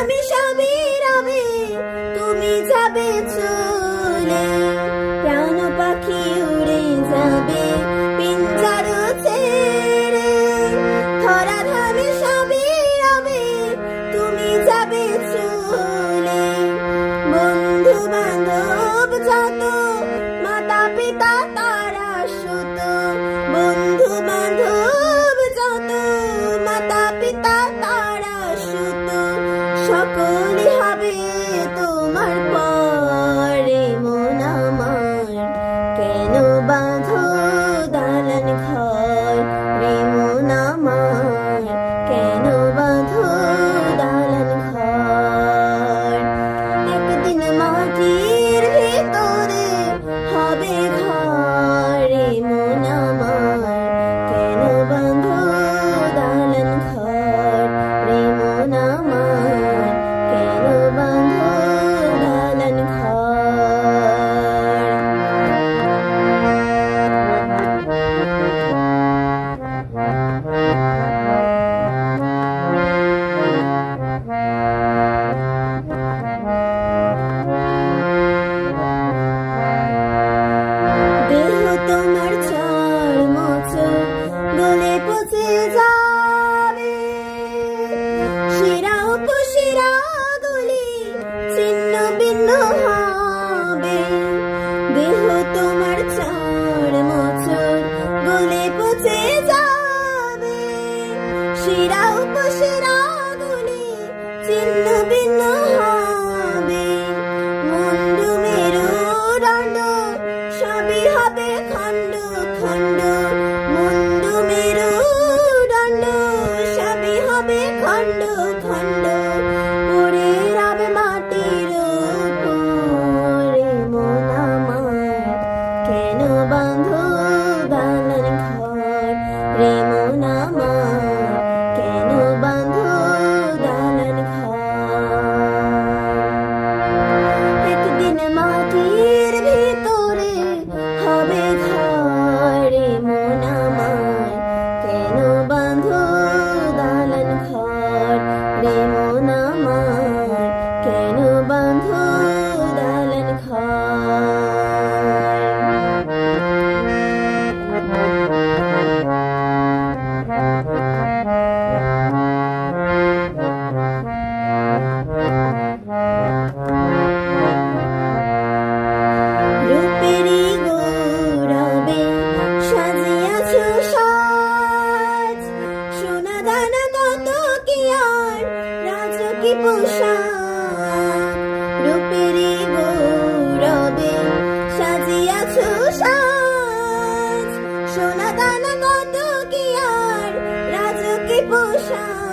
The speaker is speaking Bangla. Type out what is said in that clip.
ধামে সবই রবে, তুমি যাবে চলে। প্রাণ পাখি উড়ে যাবে পিঞ্জর ছেড়ে, ধরা ধামে সবই রবে, তুমি যাবে চলে। বন্ধু বান্ধব যত, মাতা পিতা তারা সুত, বন্ধু বান্ধব যত, মাতা পিতা তারা সুত, সকলে হবে তোমার পরে। মন আমার কেন বাঁধো দালান ঘর, রে মন আমার কেন বাঁধো দালান ঘর। একদিন মাটির ভিতরে হবে ঘর, রে মন আমার কেন বাঁধো দালান ঘর, রে মন আমার কেন বাঁধো দালান ঘর। দেহ তোমার চার মোচর গলে পচে যাবে, শিরা উপশিরা গুলি ছিন্ন ভিন্ন হবে। দেহ তোমার চার মোচর গলে পচে যাবে, শিরা উপশিরা গুলি ছিন্ন ভিন্ন হবে। মুন্ডু মেরুদণ্ড সবই হবে খণ্ড খণ্ড, মুন্ডু মেরুদণ্ড সবই হবে খণ্ড খণ্ড, পড়ে রবে মাটির উপরে। মন আমার কেন বাঁধো দালান ঘর, রে মন আমার কেন বাঁধো দালান ঘর। একদিন মাটির ভিতরে হবে ঘর, রে মন আমার কেন বাঁধো দালান ঘর, রে মন আমার কেন বাঁধো দালান ঘর। রূপেরই গৌরবে সাজিয়াছ সাজ, সোনা দানা কত কি আর রাজকী পোশাক। রূপেরই গৌরবে সাজিয়াছ সাজ, সোনা দানা কত কি আর রাজকী পোশাক।